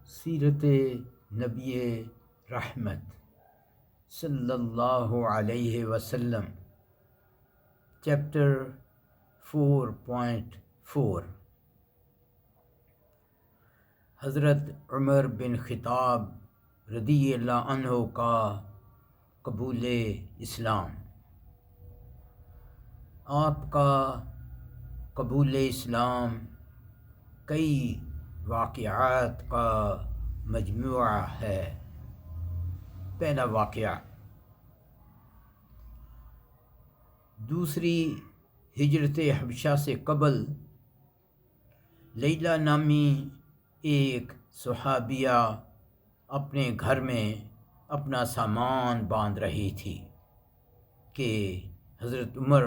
سیرت نبی رحمت صلی اللہ علیہ وسلم چیپٹر 4.4 حضرت عمر بن خطاب رضی اللہ عنہ کا قبول اسلام۔ آپ کا قبول اسلام کئی واقعات کا مجموعہ ہے۔ پہلا واقعہ، دوسری ہجرت حبشہ سے قبل لیلہ نامی ایک صحابیہ اپنے گھر میں اپنا سامان باندھ رہی تھی کہ حضرت عمر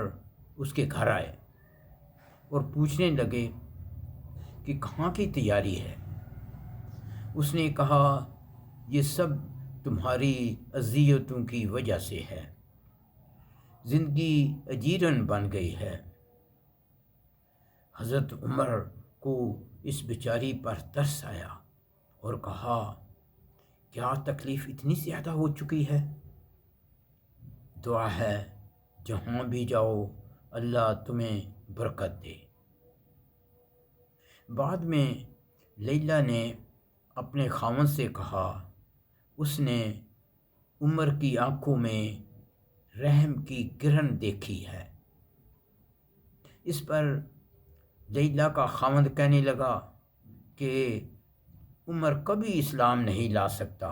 اس کے گھر آئے اور پوچھنے لگے کہ کہاں کی تیاری ہے۔ اس نے کہا، یہ سب تمہاری اذیتوں کی وجہ سے ہے، زندگی اجیرن بن گئی ہے۔ حضرت عمر کو اس بیچاری پر ترس آیا اور کہا، کیا تکلیف اتنی زیادہ ہو چکی ہے؟ دعا ہے جہاں بھی جاؤ اللہ تمہیں برکت دے۔ بعد میں لیلہ نے اپنے خاوند سے کہا، اس نے عمر کی آنکھوں میں رحم کی کرن دیکھی ہے۔ اس پر لیلہ کا خاوند کہنے لگا کہ عمر کبھی اسلام نہیں لا سکتا،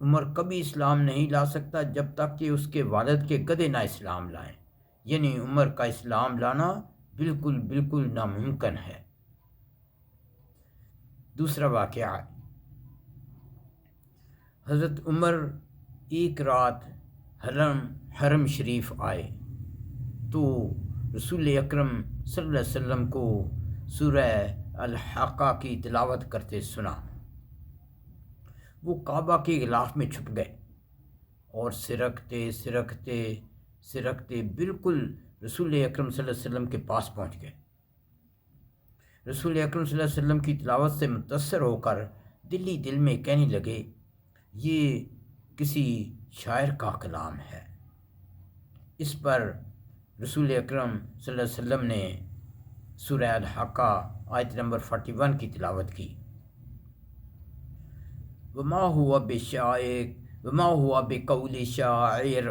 عمر کبھی اسلام نہیں لا سکتا جب تک کہ اس کے والد کے گدھے نہ اسلام لائیں، یعنی عمر کا اسلام لانا بالکل ناممکن ہے۔ دوسرا واقعہ، حضرت عمر ایک رات حرم شریف آئے تو رسول اکرم صلی اللہ علیہ وسلم کو سورہ الحاقہ کی تلاوت کرتے سنا۔ وہ کعبہ کے غلاف میں چھپ گئے اور سرکتے بالکل رسول اکرم صلی اللہ علیہ وسلم کے پاس پہنچ گئے۔ رسول اکرم صلی اللہ علیہ وسلم کی تلاوت سے متاثر ہو کر دل میں کہنے لگے، یہ کسی شاعر کا کلام ہے۔ اس پر رسول اکرم صلی اللہ علیہ وسلم نے سورہ الحاقہ آیت نمبر 41 کی تلاوت کی۔ وما هو بقول شاعر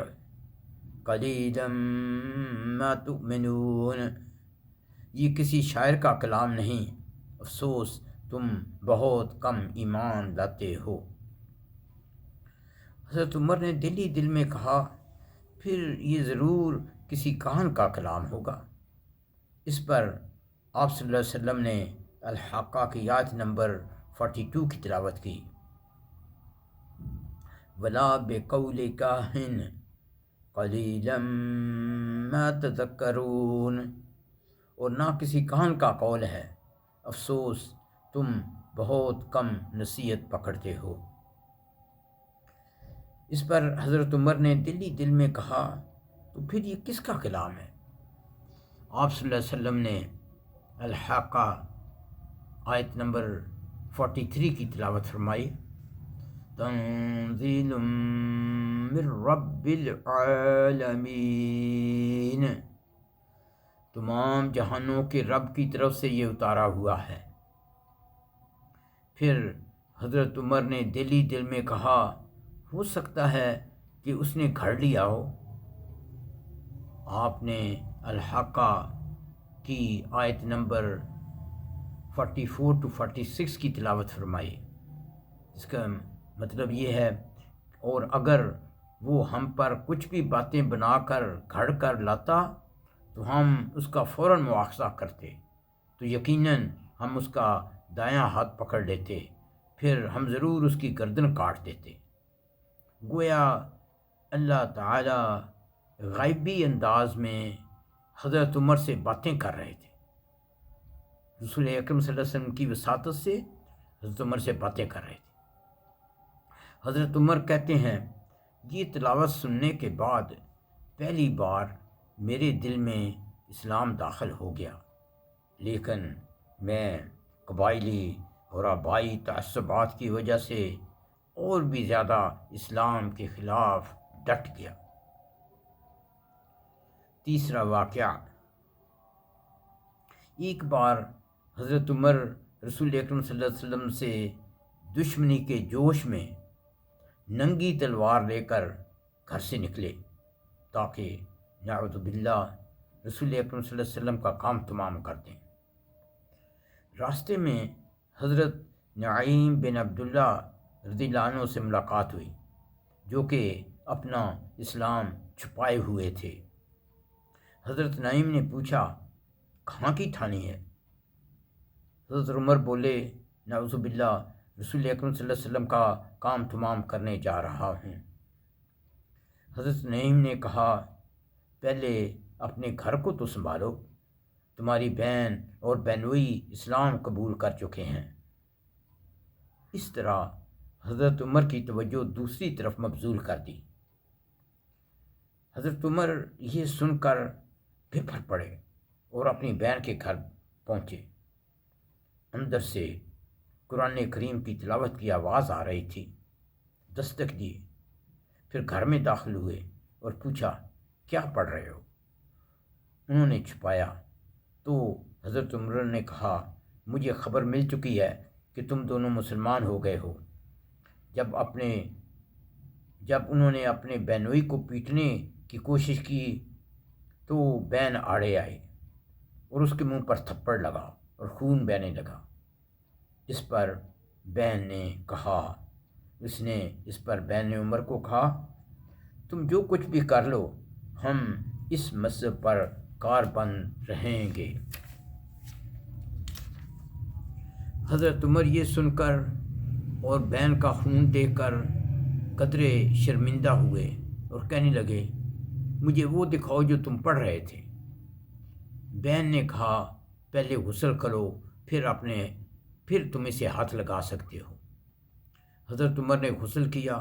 قلیلا ما تؤمنون، یہ کسی شاعر کا کلام نہیں، افسوس تم بہت کم ایمان لاتے ہو۔ حضرت عمر نے دل میں کہا، پھر یہ ضرور کسی کاہن کا کلام ہوگا۔ اس پر آپ صلی اللہ علیہ وسلم نے الحاقہ کی آیت نمبر 42 کی تلاوت کی۔ ولا بقول کاہن قلیلا ما تذکرون، اور نہ کسی کاہن کا قول ہے، افسوس تم بہت کم نصیحت پکڑتے ہو۔ اس پر حضرت عمر نے دل میں کہا، تو پھر یہ کس کا کلام ہے؟ آپ صلی اللہ علیہ وسلم نے الحاقہ آیت نمبر 43 کی تلاوت فرمائی۔ تنزیل من رب العالمین، تمام جہانوں کے رب کی طرف سے یہ اتارا ہوا ہے۔ پھر حضرت عمر نے دل میں کہا، ہو سکتا ہے کہ اس نے گھڑ لیا ہو۔ آپ نے الحاقہ کی آیت نمبر 44 to 46 کی تلاوت فرمائی۔ اس کا مطلب یہ ہے، اور اگر وہ ہم پر کچھ بھی باتیں بنا کر گھڑ کر لاتا تو ہم اس کا فوراً مواخذہ کرتے، تو یقیناً ہم اس کا دایاں ہاتھ پکڑ لیتے، پھر ہم ضرور اس کی گردن کاٹ دیتے۔ گویا اللہ تعالی غیبی انداز میں حضرت عمر سے باتیں کر رہے تھے۔ رسول اکرم صلی اللہ علیہ وسلم کی وساطت سے حضرت عمر سے باتیں کر رہے تھے۔ حضرت عمر کہتے ہیں، یہ تلاوت سننے کے بعد پہلی بار میرے دل میں اسلام داخل ہو گیا، لیکن میں قبائلی اور آبائی تعصبات کی وجہ سے اور بھی زیادہ اسلام کے خلاف ڈٹ گیا۔ تیسرا واقعہ، ایک بار حضرت عمر رسول اکرم صلی اللہ علیہ وسلم سے دشمنی کے جوش میں ننگی تلوار لے کر گھر سے نکلے تاکہ نعوذ باللہ رسول اکرم صلی اللہ علیہ وسلم کا کام تمام کر دیں۔ راستے میں حضرت نعیم بن عبداللہ رضی اللہ عنہ سے ملاقات ہوئی، جو کہ اپنا اسلام چھپائے ہوئے تھے۔ حضرت نعیم نے پوچھا، کہاں کی ٹھانی ہے؟ حضرت عمر بولے، نعوذ باللہ رسول اکرم صلی اللہ علیہ وسلم کا کام تمام کرنے جا رہا ہوں۔ حضرت نعیم نے کہا، پہلے اپنے گھر کو تو سنبھالو، تمہاری بہن اور بہنوئی اسلام قبول کر چکے ہیں۔ اس طرح حضرت عمر کی توجہ دوسری طرف مبذول کر دی۔ حضرت عمر یہ سن کر پھر پڑے اور اپنی بہن کے گھر پہنچے۔ اندر سے قرآن کریم کی تلاوت کی آواز آ رہی تھی۔ دستک دیے، پھر گھر میں داخل ہوئے اور پوچھا، کیا پڑھ رہے ہو؟ انہوں نے چھپایا تو حضرت عمر نے کہا، مجھے خبر مل چکی ہے کہ تم دونوں مسلمان ہو گئے ہو۔ جب انہوں نے اپنے بہنوئی کو پیٹنے کی کوشش کی تو بہن آڑے آئی اور اس کے منہ پر تھپڑ لگا اور خون بہنے لگا۔ اس پر بہن نے عمر کو کہا، تم جو کچھ بھی کر لو، ہم اس مذہب پر کاربند رہیں گے۔ حضرت عمر یہ سن کر اور بہن کا خون دیکھ کر قدرے شرمندہ ہوئے اور کہنے لگے، مجھے وہ دکھاؤ جو تم پڑھ رہے تھے۔ بہن نے کہا، پہلے غسل کرو، پھر تم اسے ہاتھ لگا سکتے ہو۔ حضرت عمر نے غسل کیا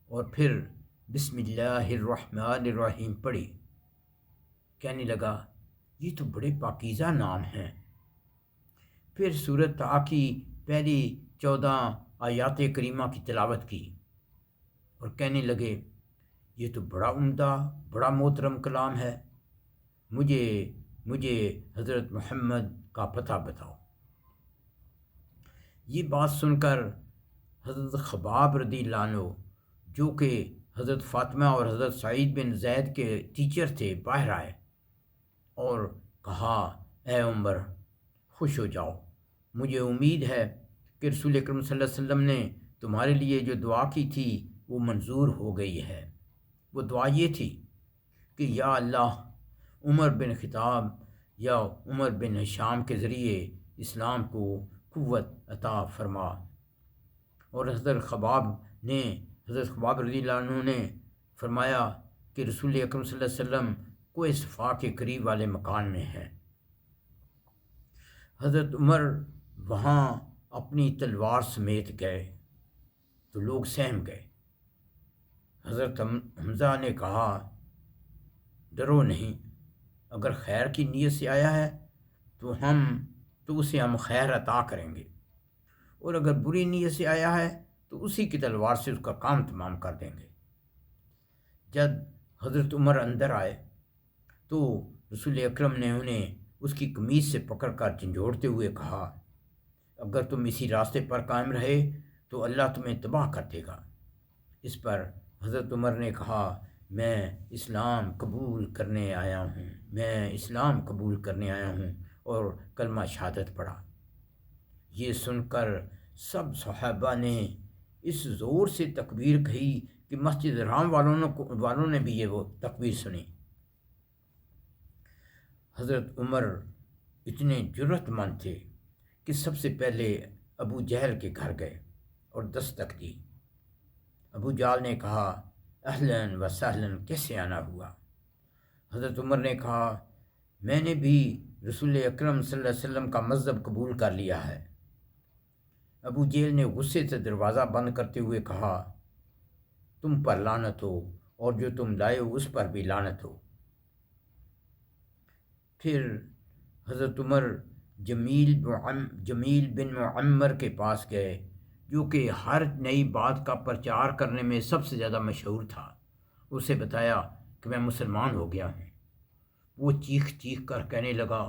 اور پھر بسم اللہ الرحمن الرحیم پڑھی۔ کہنے لگا، یہ تو بڑے پاکیزہ نام ہیں۔ پھر سورۃ کی پہلی 14 آیات کریمہ کی تلاوت کی اور کہنے لگے، یہ تو بڑا عمدہ، بڑا محترم کلام ہے، مجھے حضرت محمد کا پتہ بتاؤ۔ یہ بات سن کر حضرت خباب رضی اللہ عنہ، جو کہ حضرت فاطمہ اور حضرت سعید بن زید کے ٹیچر تھے، باہر آئے اور کہا، اے عمر، خوش ہو جاؤ، مجھے امید ہے کہ رسول اکرم صلی اللہ علیہ وسلم نے تمہارے لیے جو دعا کی تھی وہ منظور ہو گئی ہے۔ وہ دعا یہ تھی کہ یا اللہ، عمر بن خطاب یا عمر بن ہشام کے ذریعے اسلام کو قوت عطا فرما۔ اور حضرت خباب رضی اللہ عنہ نے فرمایا کہ رسول اکرم صلی اللہ علیہ وسلم کوہ صفا کے قریب والے مکان میں ہے۔ حضرت عمر وہاں اپنی تلوار سمیت گئے تو لوگ سہم گئے۔ حضرت حمزہ نے کہا، ڈرو نہیں، اگر خیر کی نیت سے آیا ہے تو اسے ہم خیر عطا کریں گے، اور اگر بری نیت سے آیا ہے تو اسی کی تلوار سے اس کا کام تمام کر دیں گے۔ جب حضرت عمر اندر آئے تو رسول اکرم نے انہیں اس کی قمیض سے پکڑ کر جھنجھوڑتے ہوئے کہا، اگر تم اسی راستے پر قائم رہے تو اللہ تمہیں تباہ کر دے گا۔ اس پر حضرت عمر نے کہا، میں اسلام قبول کرنے آیا ہوں اور کلمہ شہادت پڑھا۔ یہ سن کر سب صحابہ نے اس زور سے تکبیر کہی کہ مسجد حرام والوں نے بھی وہ تکبیر سنی۔ حضرت عمر اتنے جرأت مند تھے کہ سب سے پہلے ابو جہل کے گھر گئے اور دستک دی۔ ابو جہل نے کہا، اہلاً و سہلاً، کیسے آنا ہوا؟ حضرت عمر نے کہا، میں نے بھی رسول اکرم صلی اللہ علیہ وسلم کا مذہب قبول کر لیا ہے۔ ابو جہل نے غصے سے دروازہ بند کرتے ہوئے کہا، تم پر لعنت ہو اور جو تم لائے ہو اس پر بھی لعنت ہو۔ پھر حضرت عمر جمیل بن معمر کے پاس گئے، جو کہ ہر نئی بات کا پرچار کرنے میں سب سے زیادہ مشہور تھا۔ اسے بتایا کہ میں مسلمان ہو گیا ہوں۔ وہ چیخ چیخ کر کہنے لگا،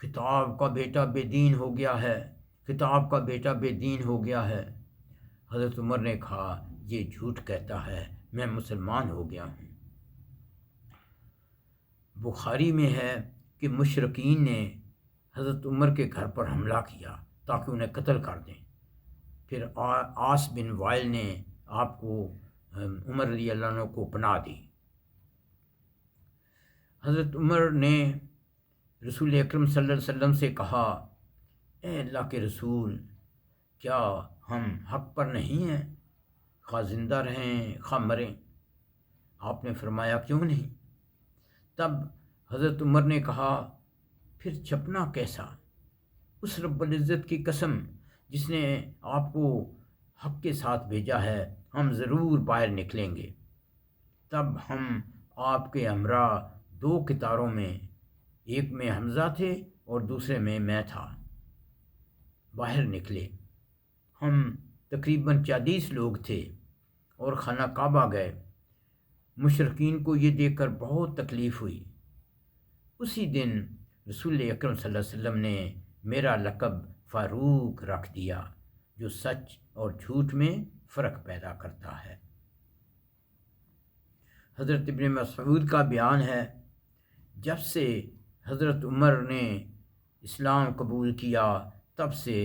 خطاب کا بیٹا بے دین ہو گیا ہے، خطاب کا بیٹا بے دین ہو گیا ہے۔ حضرت عمر نے کہا، یہ جھوٹ کہتا ہے، میں مسلمان ہو گیا ہوں۔ بخاری میں ہے کہ مشرکین نے حضرت عمر کے گھر پر حملہ کیا تاکہ انہیں قتل کر دیں۔ پھر عاص بن وائل نے آپ کو عمر رضی اللہ عنہ کو پناہ دی۔ حضرت عمر نے رسول اکرم صلی اللہ علیہ وسلم سے کہا، اے اللہ کے رسول، کیا ہم حق پر نہیں ہیں، خواہ زندہ رہیں خواہ مریں؟ آپ نے فرمایا، کیوں نہیں؟ تب حضرت عمر نے کہا، پھر چھپنا کیسا؟ اس رب العزت کی قسم جس نے آپ کو حق کے ساتھ بھیجا ہے، ہم ضرور باہر نکلیں گے۔ تب ہم آپ کے ہمراہ 2 قطاروں میں، ایک میں حمزہ تھے اور دوسرے میں تھا، باہر نکلے۔ ہم تقریباً 40 لوگ تھے اور خانہ کعبہ گئے۔ مشرکین کو یہ دیکھ کر بہت تکلیف ہوئی۔ اسی دن رسول اکرم صلی اللہ علیہ وسلم نے میرا لقب فاروق رکھ دیا، جو سچ اور جھوٹ میں فرق پیدا کرتا ہے۔ حضرت ابن مسعود کا بیان ہے، جب سے حضرت عمر نے اسلام قبول کیا تب سے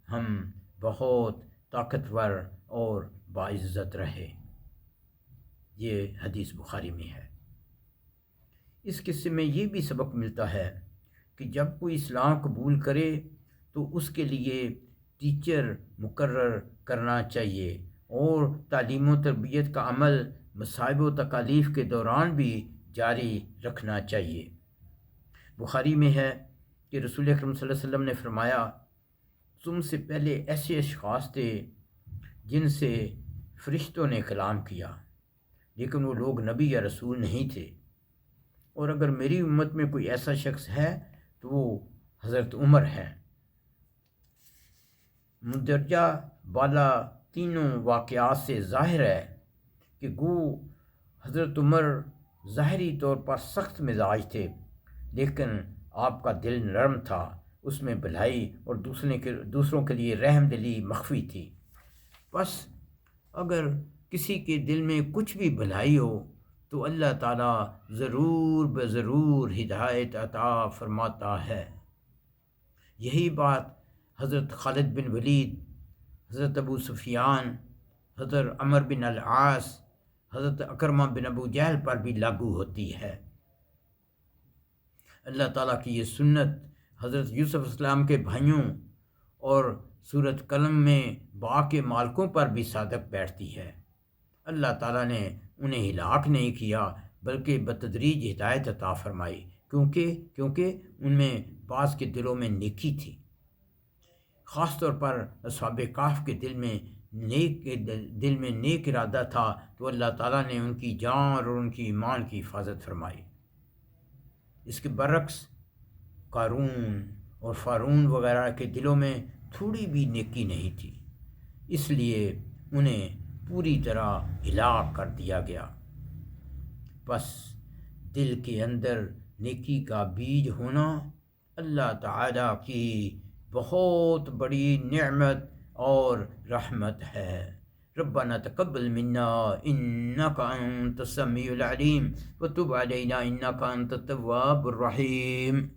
ہم بہت طاقتور اور باعزت رہے۔ یہ حدیث بخاری میں ہے۔ اس قصے میں یہ بھی سبق ملتا ہے کہ جب کوئی اسلام قبول کرے تو اس کے لیے ٹیچر مقرر کرنا چاہیے اور تعلیم و تربیت کا عمل مصائب و تکالیف کے دوران بھی جاری رکھنا چاہیے۔ بخاری میں ہے کہ رسول اکرم صلی اللہ علیہ وسلم نے فرمایا، تم سے پہلے ایسے اشخاص تھے جن سے فرشتوں نے کلام کیا، لیکن وہ لوگ نبی یا رسول نہیں تھے، اور اگر میری امت میں کوئی ایسا شخص ہے تو وہ حضرت عمر ہے۔ مندرجہ بالا تینوں واقعات سے ظاہر ہے کہ گو حضرت عمر ظاہری طور پر سخت مزاج تھے، لیکن آپ کا دل نرم تھا، اس میں بھلائی اور دوسروں کے لیے رحم دلی مخفی تھی۔ بس اگر کسی کے دل میں کچھ بھی بھلائی ہو تو اللہ تعالیٰ ضرور ہدایت عطا فرماتا ہے۔ یہی بات حضرت خالد بن ولید، حضرت ابو سفیان، حضرت عمر بن العاص، حضرت اکرمہ بن ابو جہل پر بھی لاگو ہوتی ہے۔ اللہ تعالیٰ کی یہ سنت حضرت یوسف علیہ السلام کے بھائیوں اور سورۃ قلم میں باغ کے مالکوں پر بھی صادق بیٹھتی ہے۔ اللہ تعالیٰ نے انہیں ہلاک نہیں کیا بلکہ بتدریج ہدایت عطا فرمائی، کیونکہ ان میں بعض کے دلوں میں نیکی تھی۔ خاص طور پر اصحاب کہف کے دل میں نیک ارادہ تھا تو اللہ تعالیٰ نے ان کی جان اور ان کی ایمان کی حفاظت فرمائی۔ اس کے برعکس قارون اور فارون وغیرہ کے دلوں میں تھوڑی بھی نیکی نہیں تھی، اس لیے انہیں پوری طرح ہلاک کر دیا گیا۔ بس دل کے اندر نیکی کا بیج ہونا اللہ تعالیٰ کی بہت بڑی نعمت اور رحمت ہے۔ ربنا تقبل منا انك انت السميع العليم وتب علينا انك انت التواب الرحيم۔